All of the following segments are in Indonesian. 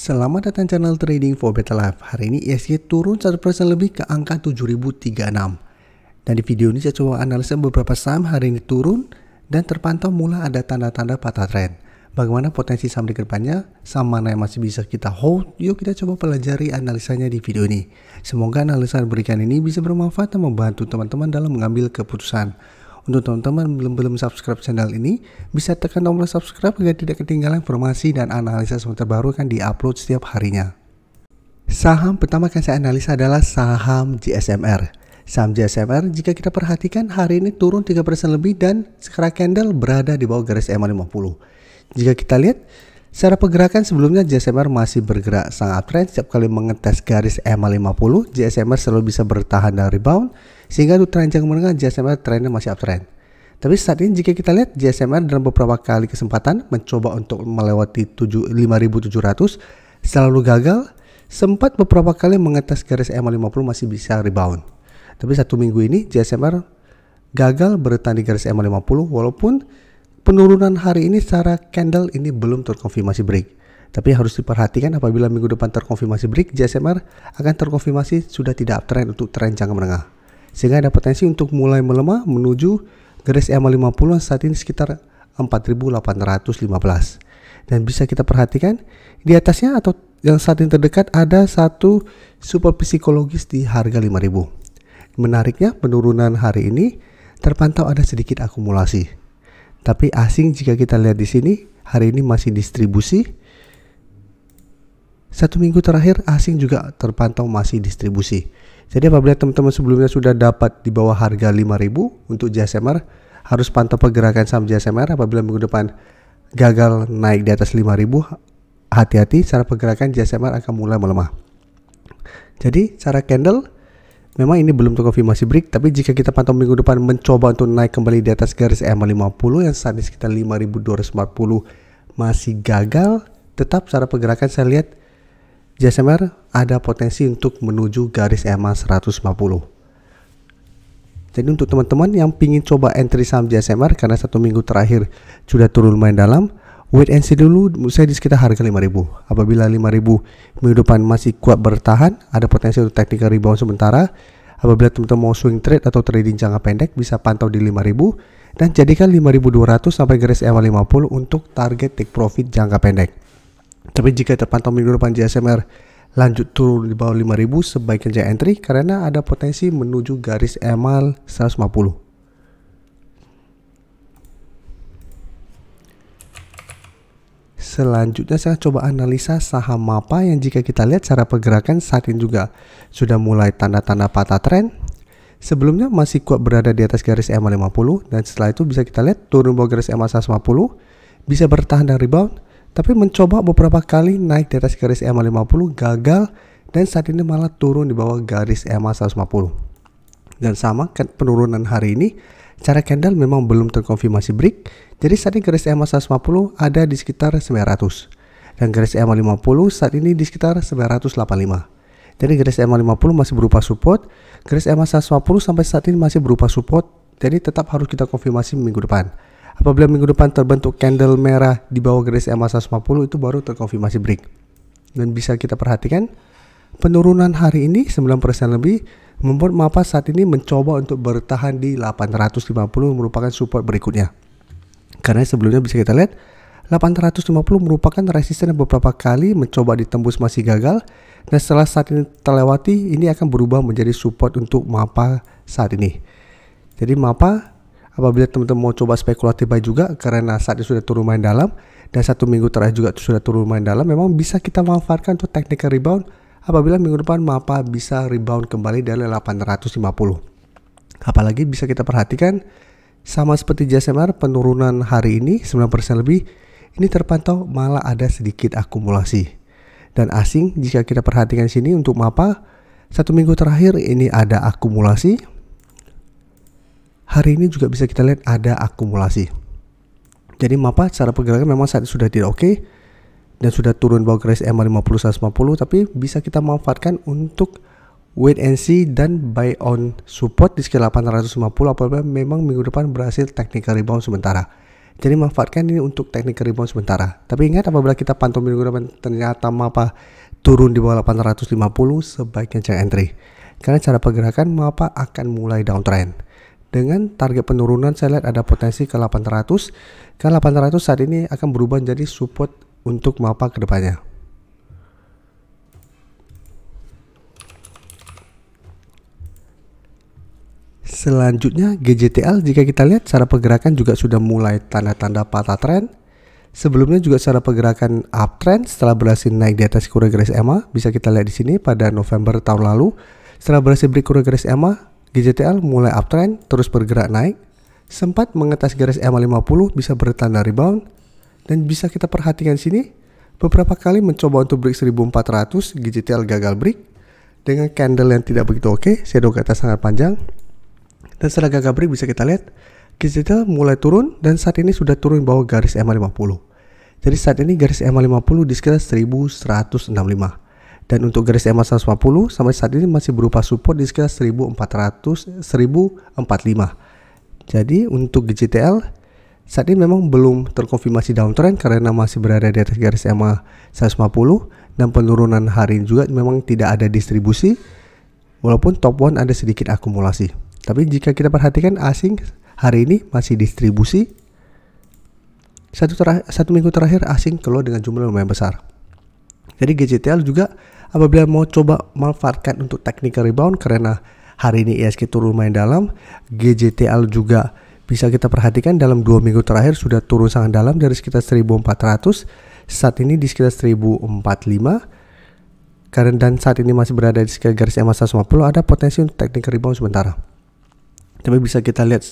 Selamat datang channel Trading for Better Life. Hari ini ISG turun 1% lebih ke angka 7036. Dan di video ini saya coba analisa beberapa saham hari ini turun dan terpantau mulai ada tanda-tanda patah tren. Bagaimana potensi saham di kedepannya, saham mana yang masih bisa kita hold? Yuk kita coba pelajari analisanya di video ini. Semoga analisa yang diberikan ini bisa bermanfaat dan membantu teman-teman dalam mengambil keputusan. Untuk teman-teman belum subscribe channel ini, bisa tekan tombol subscribe agar tidak ketinggalan informasi dan analisa terbaru akan diupload setiap harinya. Saham pertama yang saya analisa adalah saham GSMR. Saham GSMR jika kita perhatikan hari ini turun 3% lebih dan sekarang candle berada di bawah garis EMA 50. Jika kita lihat secara pergerakan sebelumnya GSMR masih bergerak sangat uptrend. Setiap kali mengetes garis EMA 50, GSMR selalu bisa bertahan dan rebound, sehingga untuk tren jangka menengah GSMR trennya masih uptrend. Tapi saat ini jika kita lihat GSMR dalam beberapa kali kesempatan mencoba untuk melewati 5.700 selalu gagal. Sempat beberapa kali mengetes garis EMA 50 masih bisa rebound. Tapi satu minggu ini GSMR gagal bertahan di garis EMA 50 walaupun penurunan hari ini secara candle ini belum terkonfirmasi break. Tapi harus diperhatikan apabila minggu depan terkonfirmasi break, GSMR akan terkonfirmasi sudah tidak uptrend untuk tren jangka menengah. Sehingga ada potensi untuk mulai melemah menuju garis EMA 50 saat ini sekitar 4.815. Dan bisa kita perhatikan di atasnya atau yang saat ini terdekat ada satu support psikologis di harga 5.000. Menariknya penurunan hari ini terpantau ada sedikit akumulasi. Tapi asing jika kita lihat di sini hari ini masih distribusi. Satu minggu terakhir asing juga terpantau masih distribusi. Jadi apabila teman-teman sebelumnya sudah dapat di bawah harga 5.000 untuk GSMR, harus pantau pergerakan saham GSMR. Apabila minggu depan gagal naik di atas 5.000, hati-hati, secara pergerakan GSMR akan mulai melemah. Jadi secara candle memang ini belum terkonfirmasi break, tapi jika kita pantau minggu depan mencoba untuk naik kembali di atas garis EMA 50 yang saat ini sekitar 5.240 masih gagal, tetap secara pergerakan saya lihat GSMR ada potensi untuk menuju garis EMA 150. Jadi untuk teman-teman yang ingin coba entry saham GSMR karena satu minggu terakhir sudah turun lumayan dalam, wait and see dulu, saya di sekitar harga 5.000. Apabila 5.000 minggu depan masih kuat bertahan, ada potensi untuk technical rebound sementara. Apabila teman-teman mau swing trade atau trading jangka pendek, bisa pantau di 5.000 dan jadikan 5.200 sampai garis EMA 50 untuk target take profit jangka pendek. Tapi jika terpantau minggu depan GSMR lanjut turun di bawah 5.000, sebaiknya jangan entry karena ada potensi menuju garis EMA 150. Selanjutnya saya coba analisa saham MAPA yang jika kita lihat secara pergerakan saat ini juga sudah mulai tanda-tanda patah tren. Sebelumnya masih kuat berada di atas garis EMA 50 dan setelah itu bisa kita lihat turun bawah garis EMA 150, bisa bertahan dan rebound. Tapi mencoba beberapa kali naik di atas garis EMA 50 gagal dan saat ini malah turun di bawah garis EMA 150. Dan sama kan penurunan hari ini secara candle memang belum terkonfirmasi break. Jadi saat ini garis EMA 150 ada di sekitar 900 dan garis EMA 50 saat ini di sekitar 985. Jadi garis EMA 50 masih berupa support, garis EMA 150 sampai saat ini masih berupa support. Jadi tetap harus kita konfirmasi minggu depan. Apabila minggu depan terbentuk candle merah di bawah garis EMA 150 itu baru terkonfirmasi break. Dan bisa kita perhatikan penurunan hari ini 9% lebih membuat MAPA saat ini mencoba untuk bertahan di 850 merupakan support berikutnya. Karena sebelumnya bisa kita lihat 850 merupakan resisten yang beberapa kali mencoba ditembus masih gagal dan setelah saat ini terlewati ini akan berubah menjadi support untuk MAPA saat ini. Jadi MAPA apabila teman-teman mau coba spekulatif buy juga karena saat ini sudah turun lumayan dalam dan satu minggu terakhir juga sudah turun lumayan dalam, memang bisa kita manfaatkan untuk technical rebound apabila minggu depan MAPA bisa rebound kembali dari 850. Apalagi bisa kita perhatikan sama seperti GSMR penurunan hari ini 9% lebih ini terpantau malah ada sedikit akumulasi. Dan asing jika kita perhatikan sini untuk MAPA satu minggu terakhir ini ada akumulasi. Hari ini juga bisa kita lihat ada akumulasi. Jadi MAPA secara pergerakan memang saat ini sudah tidak oke dan sudah turun bawah garis EMA 50 150, tapi bisa kita manfaatkan untuk wait and see dan buy on support di sekitar 850 apabila memang minggu depan berhasil technical rebound sementara. Jadi manfaatkan ini untuk teknik rebound sementara. Tapi ingat, apabila kita pantau minggu depan ternyata MAPA turun di bawah 850, sebaiknya jangan entry. Karena cara pergerakan MAPA akan mulai downtrend. Dengan target penurunan saya lihat ada potensi ke 800. Karena 800 saat ini akan berubah menjadi support untuk MAPA ke depannya. Selanjutnya GJTL, jika kita lihat cara pergerakan juga sudah mulai tanda-tanda patah tren. Sebelumnya juga cara pergerakan uptrend setelah berhasil naik di atas kuda garis EMA, bisa kita lihat di sini pada November tahun lalu. Setelah berhasil break kuda garis EMA, GJTL mulai uptrend terus bergerak naik, sempat mengetas garis EMA 50, bisa bertanda rebound, dan bisa kita perhatikan sini beberapa kali mencoba untuk break 1400, GJTL gagal break dengan candle yang tidak begitu oke, shadow ke atas sangat panjang. Dan setelah gagal break bisa kita lihat GJTL mulai turun dan saat ini sudah turun bawah garis EMA 50. Jadi saat ini garis EMA 50 di sekitar 1165. Dan untuk garis EMA 150 sampai saat ini masih berupa support di sekitar 1045. Jadi untuk GJTL saat ini memang belum terkonfirmasi downtrend karena masih berada di atas garis EMA 150 dan penurunan hari ini juga memang tidak ada distribusi walaupun top 1 ada sedikit akumulasi. Tapi jika kita perhatikan asing hari ini masih distribusi. Satu minggu terakhir asing keluar dengan jumlah lumayan besar. Jadi GJTL juga apabila mau coba manfaatkan untuk technical rebound karena hari ini ISG turun lumayan dalam, GJTL juga bisa kita perhatikan dalam 2 minggu terakhir sudah turun sangat dalam dari sekitar 1400, saat ini di sekitar 1045. Karena dan saat ini masih berada di sekitar garis EMA 150, ada potensi untuk technical rebound sementara. Tapi bisa kita lihat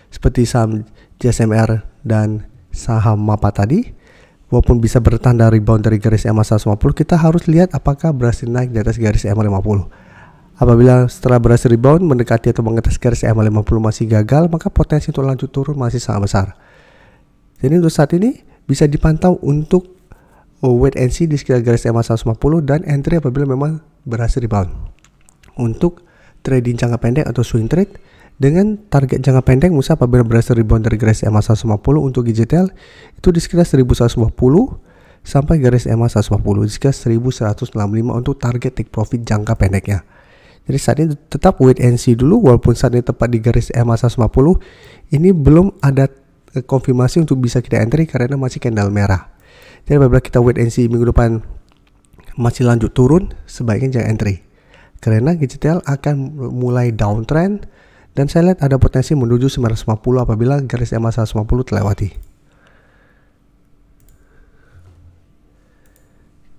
seperti saham JSMR dan saham MAPA tadi, walaupun bisa bertanda rebound dari garis EMA 150, kita harus lihat apakah berhasil naik di atas garis EMA 50. Apabila setelah berhasil rebound mendekati atau mengetas garis EMA 50 masih gagal, maka potensi untuk lanjut turun masih sangat besar. Jadi untuk saat ini bisa dipantau untuk wait and see di sekitar garis EMA 150 dan entry apabila memang berhasil rebound. Untuk trading jangka pendek atau swing trade dengan target jangka pendek, misalnya apabila berhasil rebound dari garis EMA 150 untuk GJTL itu di sekitar 1150 sampai garis EMA 150 di sekitar 1165 untuk target take profit jangka pendeknya. Jadi saat ini tetap wait and see dulu, walaupun saat ini tepat di garis EMA 150 ini belum ada konfirmasi untuk bisa kita entry karena masih candle merah. Jadi apabila kita wait and see minggu depan masih lanjut turun, sebaiknya jangan entry karena GJTL akan mulai downtrend. Dan saya lihat ada potensi menuju 950 apabila garis EMA 150 terlewati.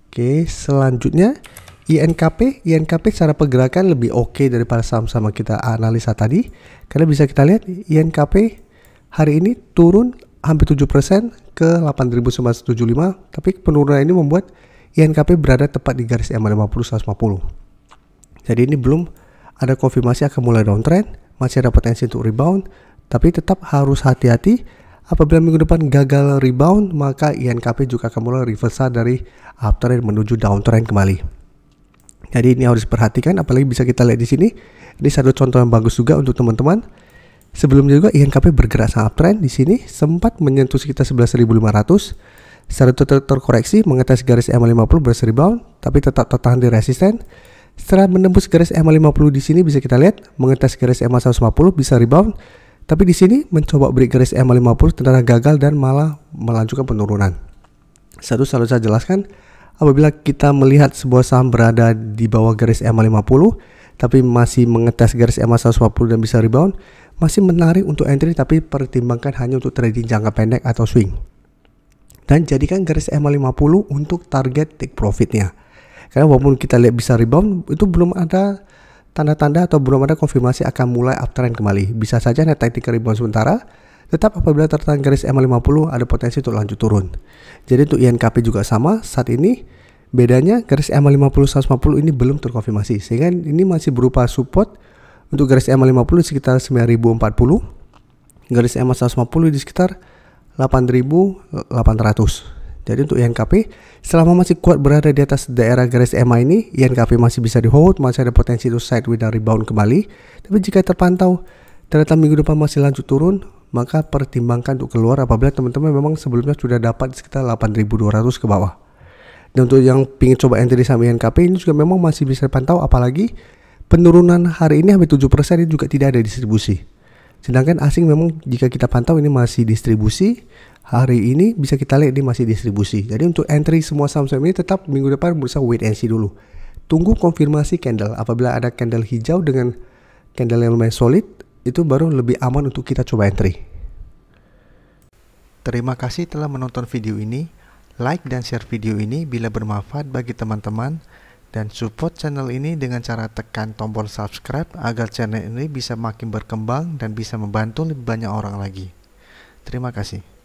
Oke, selanjutnya INKP cara pergerakan lebih oke daripada saham-saham kita analisa tadi. Karena bisa kita lihat INKP hari ini turun hampir 7% ke 8.975. Tapi penurunan ini membuat INKP berada tepat di garis EMA 50 150. Jadi ini belum ada konfirmasi akan mulai downtrend. Masih ada potensi untuk rebound, tapi tetap harus hati-hati. Apabila minggu depan gagal rebound, maka INKP juga akan mulai reversal dari uptrend menuju downtrend kembali. Jadi ini harus diperhatikan, apalagi bisa kita lihat di sini. Ini satu contoh yang bagus juga untuk teman-teman. Sebelumnya juga INKP bergerak sangat uptrend di sini, sempat menyentuh sekitar 11.500. Secara terkoreksi mengetes garis EMA 50 berhasil rebound, tapi tetap tertahan di resisten. Setelah menembus garis EMA 50 di sini bisa kita lihat mengetes garis EMA 150 bisa rebound, tapi di sini mencoba break garis EMA 50 ternyata gagal dan malah melanjutkan penurunan. Satu selalu saya jelaskan, apabila kita melihat sebuah saham berada di bawah garis EMA 50 tapi masih mengetes garis EMA 150 dan bisa rebound, masih menarik untuk entry, tapi pertimbangkan hanya untuk trading jangka pendek atau swing. Dan jadikan garis EMA 50 untuk target take profitnya. Karena walaupun kita lihat bisa rebound, itu belum ada tanda-tanda atau belum ada konfirmasi akan mulai uptrend kembali. Bisa saja ada technical rebound sementara, tetap apabila tertahan garis EMA 50 ada potensi untuk lanjut turun. Jadi untuk INKP juga sama, saat ini bedanya garis EMA 50 150 ini belum terkonfirmasi, sehingga ini masih berupa support untuk garis EMA 50 di sekitar 9040, garis EMA 150 di sekitar 8800. Jadi untuk INKP selama masih kuat berada di atas daerah garis EMA ini, INKP masih bisa di hold, masih ada potensi untuk sideways dan rebound kembali. Tapi jika terpantau ternyata minggu depan masih lanjut turun, maka pertimbangkan untuk keluar apabila teman-teman memang sebelumnya sudah dapat sekitar 8.200 ke bawah. Dan untuk yang ingin coba entry saham INKP ini juga memang masih bisa dipantau, apalagi penurunan hari ini hampir 7% ini juga tidak ada distribusi. Sedangkan asing memang jika kita pantau ini masih distribusi, hari ini bisa kita lihat ini masih distribusi. Jadi untuk entry semua saham-saham ini tetap minggu depan berusaha wait and see dulu. Tunggu konfirmasi candle. Apabila ada candle hijau dengan candle yang lumayan solid, itu baru lebih aman untuk kita coba entry. Terima kasih telah menonton video ini. Like dan share video ini bila bermanfaat bagi teman-teman, dan support channel ini dengan cara tekan tombol subscribe agar channel ini bisa makin berkembang dan bisa membantu lebih banyak orang lagi. Terima kasih.